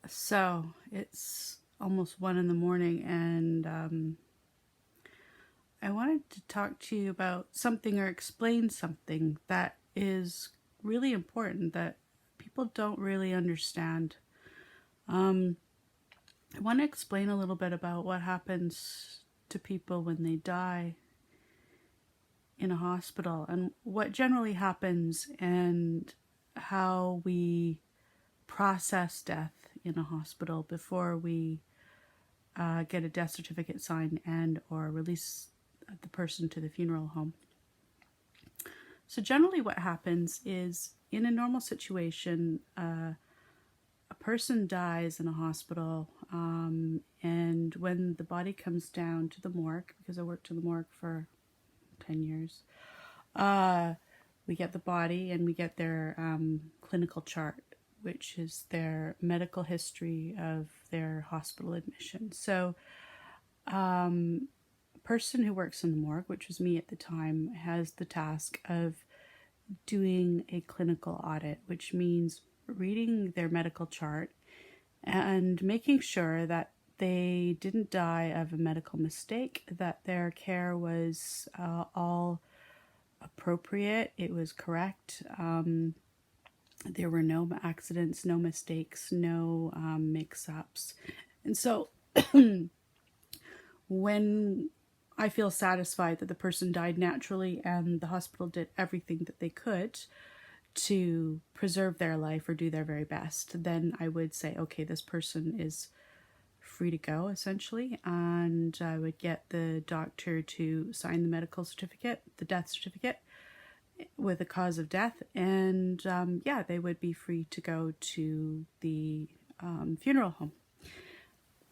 So it's almost 1 in the morning, and I wanted to talk to you about something or explain something that is really important that people don't really understand. Um, I want to explain a little bit about what happens to people when they die in a hospital and what generally happens and how we process death in a hospital before we get a death certificate signed and or release the person to the funeral home. So generally what happens is in a normal situation, a person dies in a hospital, and when the body comes down to the morgue, because I worked in the morgue for 10 years, we get the body and we get their clinical chart, which is their medical history of their hospital admission. So person who works in the morgue, which was me at the time, has the task of doing a clinical audit, which means reading their medical chart and making sure that they didn't die of a medical mistake, that their care was all appropriate, it was correct. There were no accidents, no mistakes, no mix ups. And so when I feel satisfied that the person died naturally and the hospital did everything that they could to preserve their life or do their very best, then I would say, okay, this person is free to go, essentially. And I would get the doctor to sign the medical certificate, the death certificate, with a cause of death. And yeah, they would be free to go to the funeral home.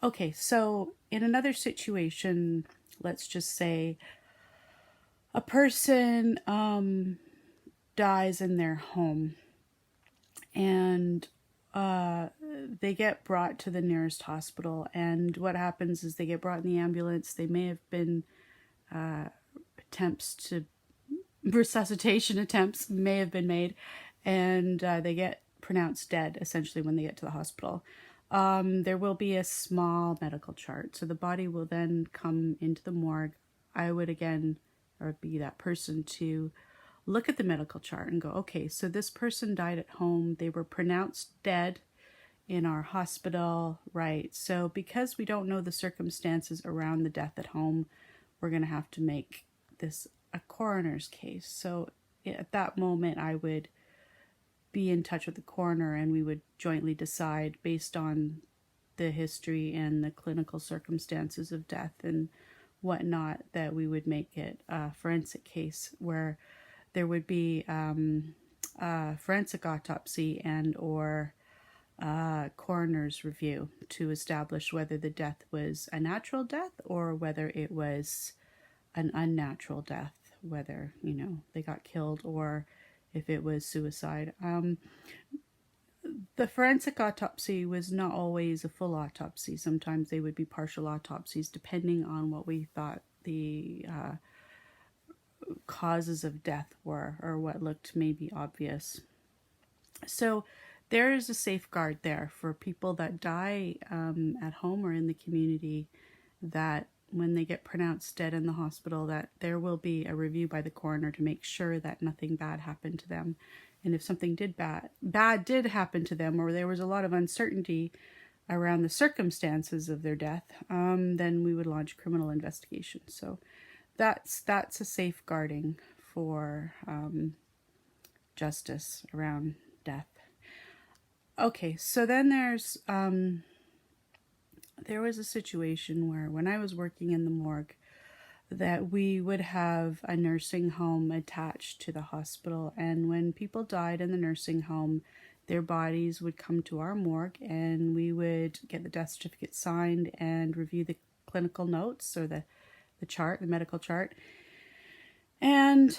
Okay, so in another situation, let's just say a person dies in their home and they get brought to the nearest hospital. And what happens is they get brought in the ambulance. They may have been attempts to resuscitation attempts may have been made, and they get pronounced dead essentially when they get to the hospital. There will be a small medical chart. So the body will then come into the morgue. I would again, or be that person to look at the medical chart and go, okay, so this person died at home. They were pronounced dead in our hospital, right? So because we don't know the circumstances around the death at home, we're going to have to make this a coroner's case. So at that moment, I would be in touch with the coroner and we would jointly decide based on the history and the clinical circumstances of death and whatnot that we would make it a forensic case where there would be a forensic autopsy and or coroner's review to establish whether the death was a natural death or whether it was an unnatural death, whether, they got killed or if it was suicide. The forensic autopsy was not always a full autopsy. Sometimes they would be partial autopsies depending on what we thought the causes of death were or what looked maybe obvious. So there is a safeguard there for people that die at home or in the community, that when they get pronounced dead in the hospital, that there will be a review by the coroner to make sure that nothing bad happened to them. And if something bad did happen to them, or there was a lot of uncertainty around the circumstances of their death, then we would launch criminal investigation. So that's a safeguarding for justice around death. Okay, so then there was a situation where when I was working in the morgue that we would have a nursing home attached to the hospital, and when people died in the nursing home, their bodies would come to our morgue and we would get the death certificate signed and review the clinical notes or the chart, the medical chart, and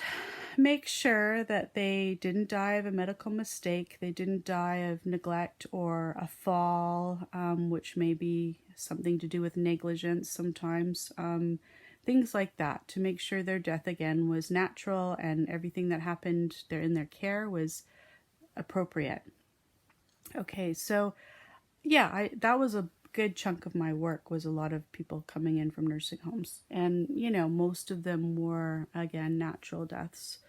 make sure that they didn't die of a medical mistake, they didn't die of neglect or a fall, which may be something to do with negligence sometimes, things like that, to make sure their death again was natural and everything that happened there in their care was appropriate. Okay, so yeah, that was a good chunk of my work, was a lot of people coming in from nursing homes. And, most of them were, again, natural deaths.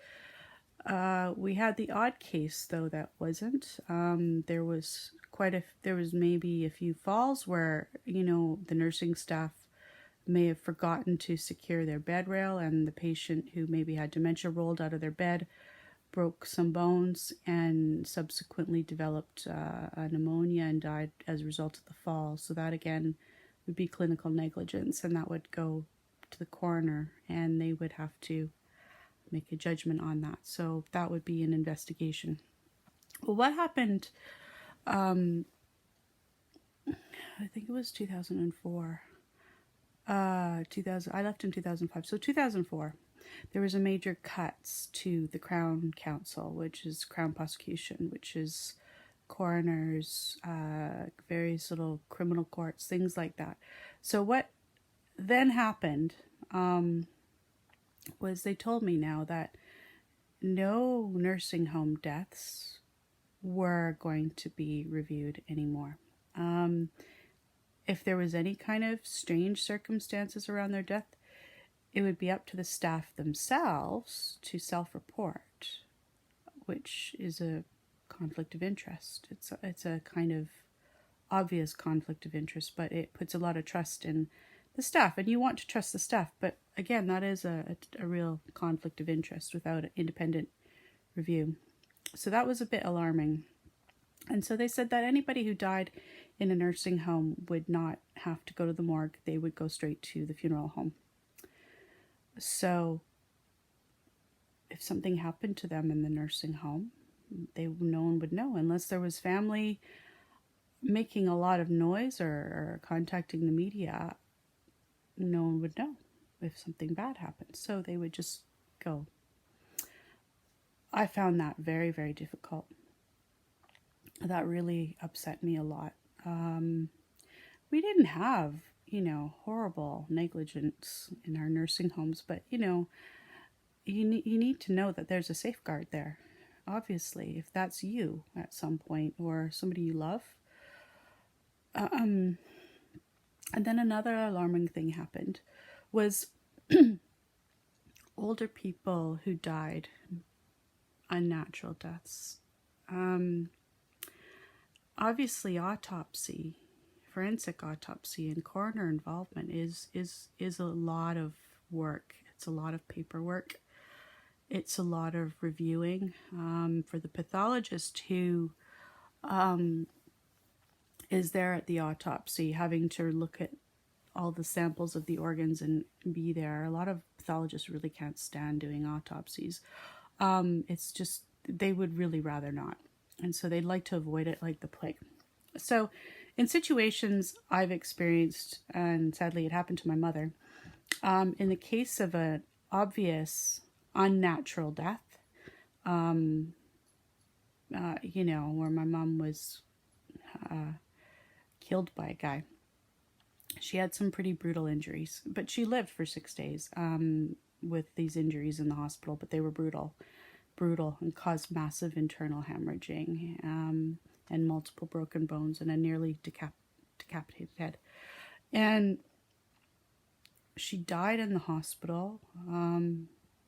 We had the odd case, though, that wasn't. There was maybe a few falls where, the nursing staff may have forgotten to secure their bed rail, and the patient who maybe had dementia rolled out of their bed, broke some bones, and subsequently developed a pneumonia and died as a result of the fall. So that again would be clinical negligence, and that would go to the coroner, and they would have to make a judgment on that. So that would be an investigation. Well, what happened? I think it was 2004. 2000. I left in 2005. So 2004, there was a major cuts to the Crown Council, which is Crown Prosecution, which is coroners, various little criminal courts, things like that. So what then happened was they told me now that no nursing home deaths were going to be reviewed anymore. If there was any kind of strange circumstances around their death, it would be up to the staff themselves to self-report, which is a conflict of interest. It's a kind of obvious conflict of interest, but it puts a lot of trust in the staff, and you want to trust the staff. But again, that is a real conflict of interest without an independent review. So that was a bit alarming. And so they said that anybody who died in a nursing home would not have to go to the morgue. They would go straight to the funeral home. So if something happened to them in the nursing home, no one would know, unless there was family making a lot of noise or contacting the media. No one would know if something bad happened. So they would just go. I found that very, very difficult. That really upset me a lot. We didn't have, horrible negligence in our nursing homes, but, you need to know that there's a safeguard there. Obviously, if that's you at some point or somebody you love. And then another alarming thing happened was older people who died unnatural deaths. Obviously, forensic autopsy and coroner involvement is a lot of work. It's a lot of paperwork. It's a lot of reviewing for the pathologist who is there at the autopsy, having to look at all the samples of the organs and be there. A lot of pathologists really can't stand doing autopsies. It's just, they would really rather not. And so they'd like to avoid it like the plague. So in situations I've experienced, and sadly it happened to my mother, in the case of an obvious unnatural death, where my mom was killed by a guy. She had some pretty brutal injuries, but she lived for 6 days with these injuries in the hospital, but they were brutal, and caused massive internal hemorrhaging and multiple broken bones and a nearly decapitated head. And she died in the hospital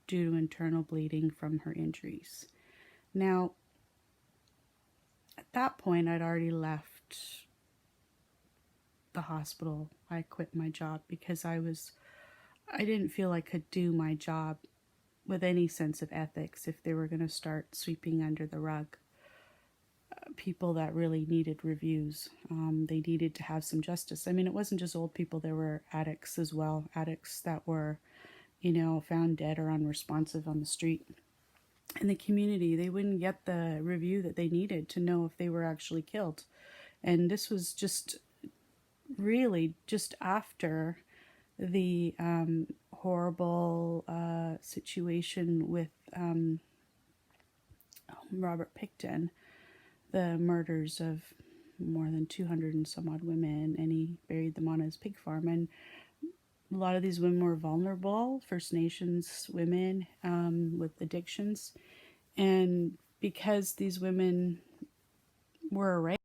due to internal bleeding from her injuries. Now, at that point, I'd already left the hospital. I quit my job because I didn't feel I could do my job with any sense of ethics if they were going to start sweeping under the rug people that really needed reviews. They needed to have some justice. I mean, it wasn't just old people. There were addicts as well. Addicts that were, found dead or unresponsive on the street. In the community, they wouldn't get the review that they needed to know if they were actually killed. And this was just really just after the horrible situation with Robert Pickton, the murders of more than 200 and some odd women, and he buried them on his pig farm. And a lot of these women were vulnerable, First Nations women with addictions. And because these women were erased,